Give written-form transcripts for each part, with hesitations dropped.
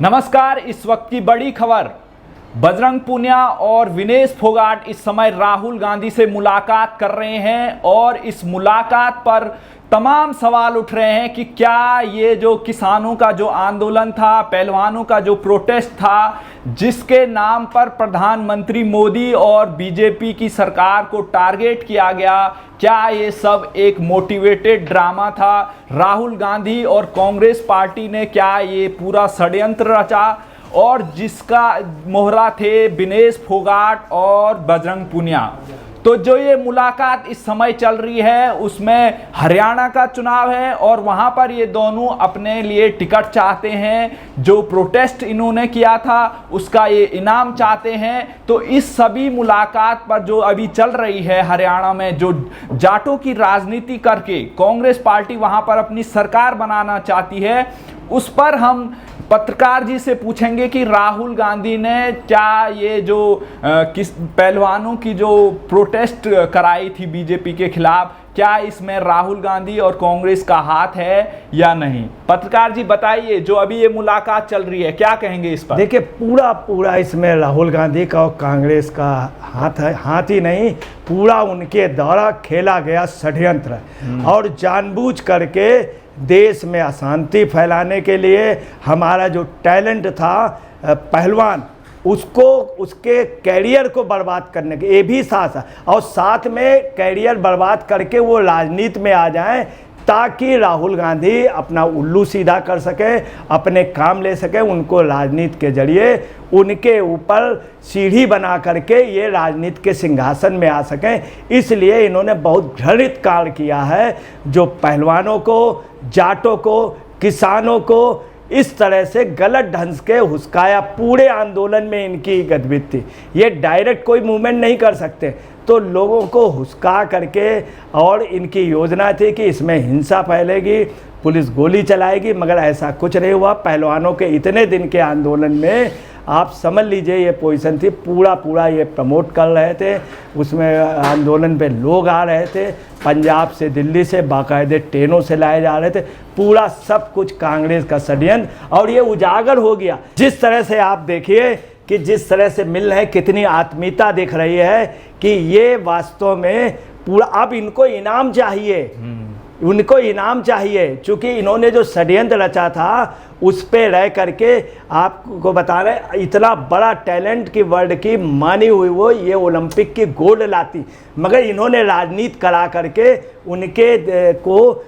नमस्कार। इस वक्त की बड़ी खबर, बजरंग पूनिया और विनेश फोगाट इस समय राहुल गांधी से मुलाकात कर रहे हैं और इस मुलाकात पर तमाम सवाल उठ रहे हैं कि क्या ये जो किसानों का जो आंदोलन था, पहलवानों का जो प्रोटेस्ट था, जिसके नाम पर प्रधानमंत्री मोदी और बीजेपी की सरकार को टारगेट किया गया, क्या ये सब एक मोटिवेटेड ड्रामा था? राहुल गांधी और कांग्रेस पार्टी ने क्या ये पूरा षड्यंत्र रचा और जिसका मोहरा थे विनेश फोगाट और बजरंग पूनिया? तो जो ये मुलाकात इस समय चल रही है उसमें हरियाणा का चुनाव है और वहां पर ये दोनों अपने लिए टिकट चाहते हैं। जो प्रोटेस्ट इन्होंने किया था उसका ये इनाम चाहते हैं। तो इस सभी मुलाकात पर जो अभी चल रही है हरियाणा में, जो जाटों की राजनीति करके कांग्रेस पार्टी वहां पर अपनी सरकार बनाना चाहती है, उस पर हम पत्रकार जी से पूछेंगे कि राहुल गांधी ने क्या ये जो किस पहलवानों की जो प्रोटेस्ट कराई थी बीजेपी के खिलाफ, क्या इसमें राहुल गांधी और कांग्रेस का हाथ है या नहीं? पत्रकार जी बताइए, जो अभी ये मुलाकात चल रही है क्या कहेंगे इस पर? देखिए, पूरा इसमें राहुल गांधी का और कांग्रेस का हाथ है। हाथ ही नहीं, पूरा उनके द्वारा खेला गया षड्यंत्र और जानबूझ करके देश में अशांति फैलाने के लिए हमारा जो टैलेंट था पहलवान, उसको उसके कैरियर को बर्बाद करने के ये भी साथ, और साथ में कैरियर बर्बाद करके वो राजनीति में आ जाएं ताकि राहुल गांधी अपना उल्लू सीधा कर सके, अपने काम ले सके, उनको राजनीति के जरिए उनके ऊपर सीढ़ी बना करके ये राजनीति के सिंहासन में आ सकें। इसलिए इन्होंने बहुत घृणित कार्य किया है। जो पहलवानों को, जाटों को, किसानों को इस तरह से गलत ढंग के हुस्काया, पूरे आंदोलन में इनकी गतिविधि थी। ये डायरेक्ट कोई मूवमेंट नहीं कर सकते, तो लोगों को हुस्का करके, और इनकी योजना थी कि इसमें हिंसा फैलेगी, पुलिस गोली चलाएगी, मगर ऐसा कुछ नहीं हुआ। पहलवानों के इतने दिन के आंदोलन में आप समझ लीजिए ये पोजीशन थी, पूरा ये प्रमोट कर रहे थे। उसमें आंदोलन पे लोग आ रहे थे, पंजाब से, दिल्ली से बाकायदे ट्रेनों से लाए जा रहे थे। पूरा सब कुछ कांग्रेस का षड्यंत्र, और ये उजागर हो गया। जिस तरह से आप देखिए कि जिस तरह से मिल रहे, कितनी आत्मीयता दिख रही है कि ये वास्तव में पूरा, अब इनको इनाम चाहिए, उनको इनाम चाहिए, क्योंकि इन्होंने जो षड्यंत्र रचा था उस पे रह करके आपको बता रहे, इतना बड़ा टैलेंट की वर्ल्ड की मानी हुई वो ये ओलंपिक की गोल्ड लाती, मगर इन्होंने राजनीति करा करके उनके को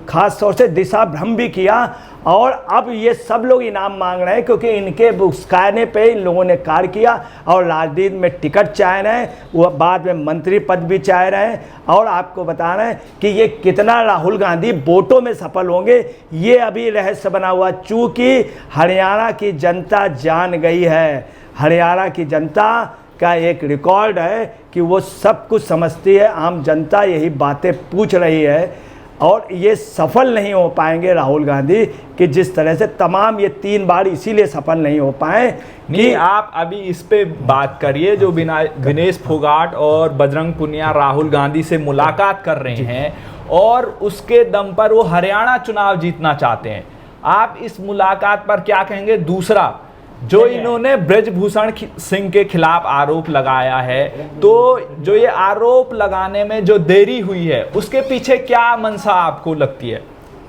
खास तौर से दिशा भ्रम भी किया। और अब ये सब लोग इनाम मांग रहे हैं क्योंकि इनके उस्काने पे इन लोगों ने कार्य किया और राजनीति में टिकट चाह रहे हैं, वो बाद में मंत्री पद भी चाह रहे हैं। और आपको बता रहे हैं कि ये कितना राहुल गांधी वोटों में सफल होंगे, ये अभी रहस्य बना हुआ। चूँकि हरियाणा की जनता जान गई है, हरियाणा की जनता का एक रिकॉर्ड है कि वो सब कुछ समझती है। आम जनता यही बातें पूछ रही है और ये सफल नहीं हो पाएंगे राहुल गांधी कि जिस तरह से तमाम ये 3 बार इसीलिए सफल नहीं हो पाए कि आप अभी इस पे बात करिए। जो विनेश फोगाट और बजरंग पूनिया राहुल गांधी से मुलाकात कर रहे हैं और उसके दम पर वो हरियाणा चुनाव जीतना चाहते हैं, आप इस मुलाकात पर क्या कहेंगे? दूसरा, जो इन्होंने ब्रजभूषण सिंह के खिलाफ आरोप लगाया है, तो जो ये आरोप लगाने में जो देरी हुई है उसके पीछे क्या मंशा आपको लगती है?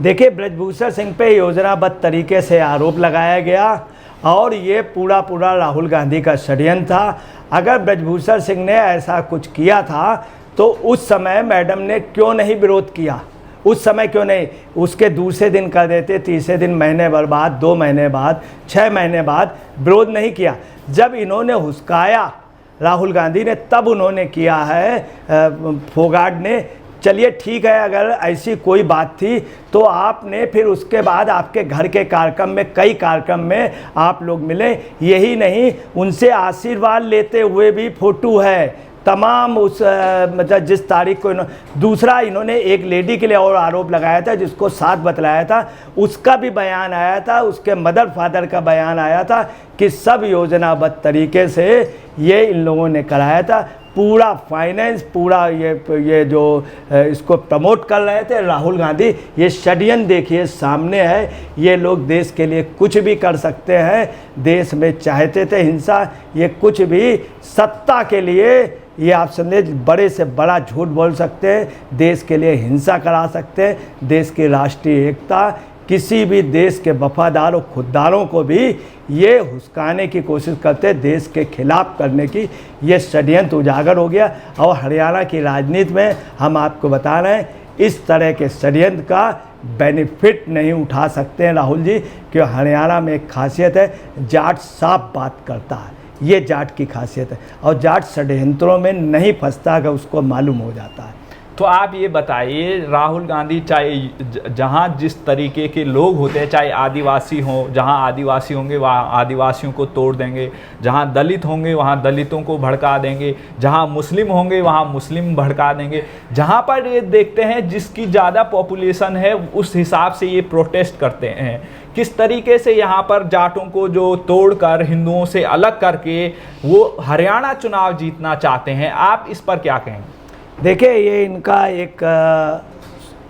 देखिए, ब्रजभूषण सिंह पे योजनाबद्ध तरीके से आरोप लगाया गया और ये पूरा राहुल गांधी का षड्यंत्र था। अगर ब्रजभूषण सिंह ने ऐसा कुछ किया था तो उस समय मैडम ने क्यों नहीं विरोध किया? उस समय क्यों नहीं? उसके दूसरे दिन कर देते, तीसरे दिन, महीने भर बाद, 2 महीने बाद, 6 महीने बाद विरोध नहीं किया। जब इन्होंने हुस्काया राहुल गांधी ने तब उन्होंने किया है। फोगाट ने, चलिए ठीक है, अगर ऐसी कोई बात थी तो आपने फिर उसके बाद आपके घर के कार्यक्रम में, कई कार्यक्रम में आप लोग मिले, यही नहीं उनसे आशीर्वाद लेते हुए भी फोटो है तमाम उस मतलब जिस तारीख को दूसरा इन्होंने एक लेडी के लिए और आरोप लगाया था जिसको साथ बतलाया था, उसका भी बयान आया था, उसके मदर फादर का बयान आया था कि सब योजनाबद्ध तरीके से ये इन लोगों ने कराया था। पूरा फाइनेंस, पूरा ये जो इसको प्रमोट कर रहे थे राहुल गांधी, ये षड्यंत्र देखिए सामने है। ये लोग देश के लिए कुछ भी कर सकते हैं, देश में चाहते थे हिंसा, ये कुछ भी सत्ता के लिए ये आप समझे बड़े से बड़ा झूठ बोल सकते हैं, देश के लिए हिंसा करा सकते हैं, देश की राष्ट्रीय एकता, किसी भी देश के वफादार और खुददारों को भी ये हुस्काने की कोशिश करते, देश के खिलाफ करने की ये षड्यंत्र उजागर हो गया। और हरियाणा की राजनीति में हम आपको बता रहे हैं, इस तरह के षड्यंत्र का बेनिफिट नहीं उठा सकते हैं राहुल जी, क्योंकि हरियाणा में एक खासियत है, जाट साफ बात करता है, ये जाट की खासियत है। और जाट षड्यंत्रों में नहीं फंसता, अगर उसको मालूम हो जाता है। तो आप ये बताइए, राहुल गांधी चाहे जहाँ जिस तरीके के लोग होते हैं, चाहे आदिवासी हों, जहाँ आदिवासी होंगे वहाँ आदिवासियों को तोड़ देंगे, जहाँ दलित होंगे वहाँ दलितों को भड़का देंगे, जहाँ मुस्लिम होंगे वहाँ मुस्लिम भड़का देंगे, जहाँ पर ये देखते हैं जिसकी ज़्यादा पॉपुलेशन है उस हिसाब से ये प्रोटेस्ट करते हैं। किस तरीके से यहाँ पर जाटों को जो तोड़कर हिंदुओं से अलग करके वो हरियाणा चुनाव जीतना चाहते हैं, आप इस पर क्या कहेंगे? देखिए, ये इनका एक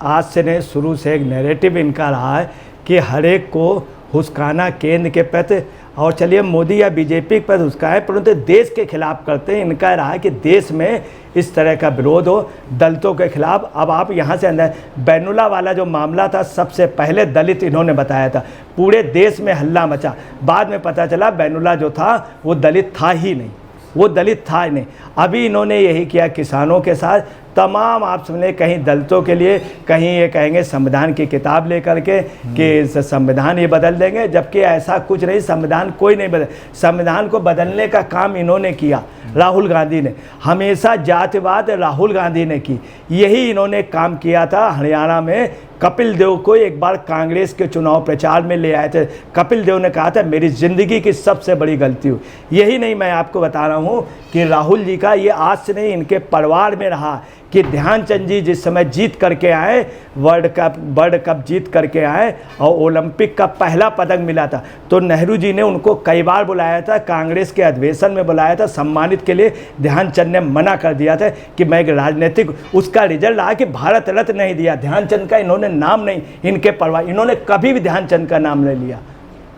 आज से नहीं, शुरू से एक नैरेटिव इनका रहा है कि हर एक को हुस्काना केंद्र के प्रति, और चलिए मोदी या बीजेपी के प्रति हुस्काए, परंतु देश के खिलाफ करते हैं। इनका रहा है कि देश में इस तरह का विरोध हो दलितों के खिलाफ। अब आप यहाँ से अंदर बैनुला वाला जो मामला था, सबसे पहले दलित इन्होंने बताया था, पूरे देश में हल्ला मचा। बाद में पता चला बैनुला जो था वो दलित था ही नहीं, वो दलित था ही नहीं। अभी इन्होंने यही किया किसानों के साथ, तमाम आप समझे कहीं दलितों के लिए, कहीं ये कहेंगे संविधान की किताब लेकर के कि संविधान ये बदल देंगे, जबकि ऐसा कुछ नहीं, संविधान कोई नहीं बदल। संविधान को बदलने का काम इन्होंने किया, राहुल गांधी ने। हमेशा जातिवाद राहुल गांधी ने की, यही इन्होंने काम किया था। हरियाणा में कपिल देव को एक बार कांग्रेस के चुनाव प्रचार में ले आए थे। कपिल देव ने कहा था मेरी ज़िंदगी की सबसे बड़ी गलती हुई। यही नहीं, मैं आपको बता रहा हूँ कि राहुल जी का ये आज से नहीं, इनके परिवार में रहा कि ध्यानचंद जी जिस समय जीत करके आए, वर्ल्ड कप जीत करके आए और ओलंपिक का पहला पदक मिला था, तो नेहरू जी ने उनको कई बार बुलाया था, कांग्रेस के अधिवेशन में बुलाया था, सम्मानित के लिए। ध्यानचंद ने मना कर दिया था कि मैं राजनीतिक, उसका रिजल्ट रहा कि भारत रत्न नहीं दिया। ध्यानचंद का इन्होंने नाम नहीं, इनके परिवार, इन्होंने कभी भी ध्यानचंद का नाम नहीं लिया।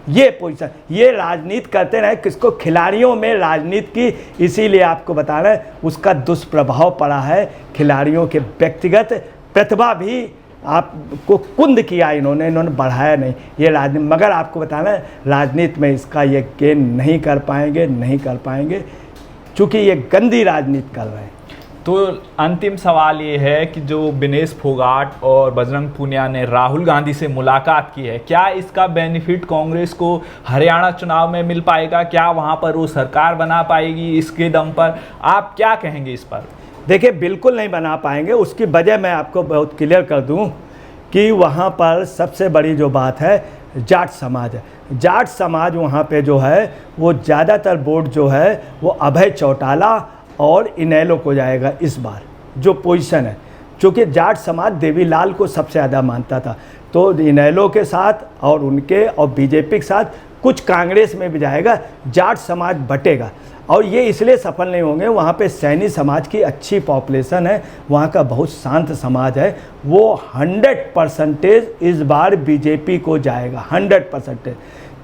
ये पोजीशन, ये राजनीति करते रहे, किसको, खिलाड़ियों में राजनीति की, इसीलिए आपको बता रहे हैं उसका दुष्प्रभाव पड़ा है। खिलाड़ियों के व्यक्तिगत प्रतिभा भी आपको कुंद किया इन्होंने बढ़ाया नहीं, ये राजनीति। मगर आपको बताना है राजनीति में इसका ये गेन नहीं कर पाएंगे, चूँकि ये गंदी राजनीति कर रहे हैं। तो अंतिम सवाल ये है कि जो विनेश फोगाट और बजरंग पूनिया ने राहुल गांधी से मुलाकात की है, क्या इसका बेनिफिट कांग्रेस को हरियाणा चुनाव में मिल पाएगा? क्या वहां पर वो सरकार बना पाएगी इसके दम पर? आप क्या कहेंगे इस पर? देखिए, बिल्कुल नहीं बना पाएंगे। उसकी वजह मैं आपको बहुत क्लियर कर दूं कि वहाँ पर सबसे बड़ी जो बात है जाट समाज है। जाट समाज वहाँ पे जो है वो ज़्यादातर वोट जो है वो अभय चौटाला और इनेलो को जाएगा इस बार, जो पोजीशन है। चूँकि जाट समाज देवीलाल को सबसे ज़्यादा मानता था, तो इनेलो के साथ और उनके और बीजेपी के साथ कुछ कांग्रेस में भी जाएगा, जाट समाज बटेगा। और ये इसलिए सफल नहीं होंगे, वहाँ पे सैनी समाज की अच्छी पॉपुलेशन है, वहाँ का बहुत शांत समाज है, वो 100% इस बार बीजेपी को जाएगा, 100%।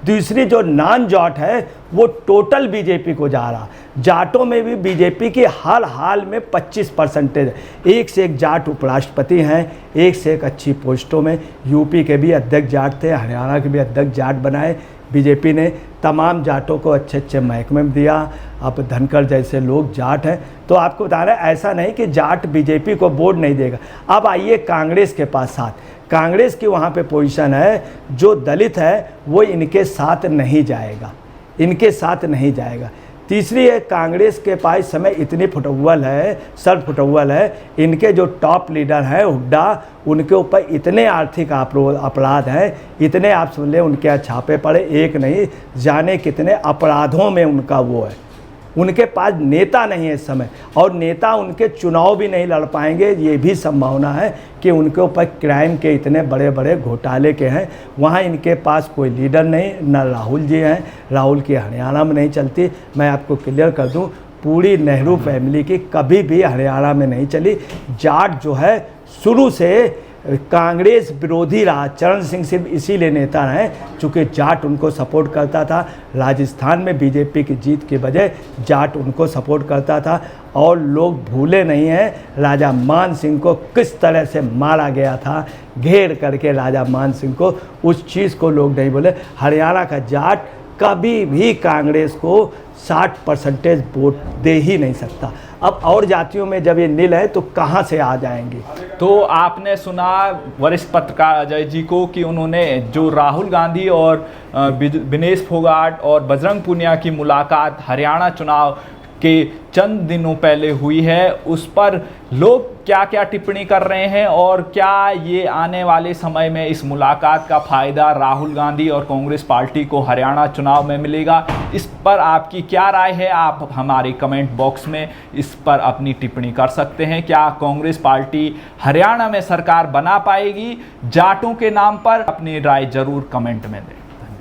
दूसरी जो नॉन जाट है वो टोटल बीजेपी को जा रहा। जाटों में भी बीजेपी की हर हाल में 25% है। एक से एक जाट उपराष्ट्रपति हैं, एक से एक अच्छी पोस्टों में। यूपी के भी अध्यक्ष जाट थे, हरियाणा के भी अध्यक्ष जाट बनाए बीजेपी ने। तमाम जाटों को अच्छे अच्छे महकमे में दिया। अब धनखड़ जैसे लोग जाट हैं, तो आपको बता रहे हैं ऐसा नहीं कि जाट बीजेपी को वोट नहीं देगा। अब आइए कांग्रेस के पास साथ, कांग्रेस की वहाँ पे पोजीशन है, जो दलित है वो इनके साथ नहीं जाएगा, इनके साथ नहीं जाएगा। तीसरी है, कांग्रेस के पास समय इतनी फुटबॉल है, सर फुटबॉल है, इनके जो टॉप लीडर हैं हुड्डा, उनके ऊपर इतने आर्थिक अपराध हैं, इतने आप सुन लें उनके यहाँ छापे पड़े, एक नहीं जाने कितने अपराधों में उनका वो है। उनके पास नेता नहीं है इस समय, और नेता उनके चुनाव भी नहीं लड़ पाएंगे। ये भी संभावना है कि उनके ऊपर क्राइम के इतने बड़े बड़े घोटाले के हैं, वहाँ इनके पास कोई लीडर नहीं। न राहुल जी हैं, राहुल की हरियाणा में नहीं चलती। मैं आपको क्लियर कर दूं, पूरी नेहरू फैमिली की कभी भी हरियाणा में नहीं चली। जाट जो है शुरू से कांग्रेस विरोधी रहा। चरण सिंह सिर्फ इसीलिए नेता रहे चूँकि जाट उनको सपोर्ट करता था। राजस्थान में बीजेपी की जीत के बजाय जाट उनको सपोर्ट करता था। और लोग भूले नहीं हैं राजा मान सिंह को किस तरह से मारा गया था, घेर करके राजा मान सिंह को। उस चीज़ को लोग नहीं बोले। हरियाणा का जाट कभी भी कांग्रेस को 60% वोट दे ही नहीं सकता। अब और जातियों में जब ये नील है तो कहाँ से आ जाएंगे। तो आपने सुना वरिष्ठ पत्रकार अजय जी को कि उन्होंने जो राहुल गांधी और विनेश फोगाट और बजरंग पुनिया की मुलाकात हरियाणा चुनाव के चंद दिनों पहले हुई है, उस पर लोग क्या क्या टिप्पणी कर रहे हैं और क्या ये आने वाले समय में इस मुलाकात का फ़ायदा राहुल गांधी और कांग्रेस पार्टी को हरियाणा चुनाव में मिलेगा, इस पर आपकी क्या राय है? आप हमारे कमेंट बॉक्स में इस पर अपनी टिप्पणी कर सकते हैं। क्या कांग्रेस पार्टी हरियाणा में सरकार बना पाएगी जाटों के नाम पर? अपनी राय ज़रूर कमेंट में दें।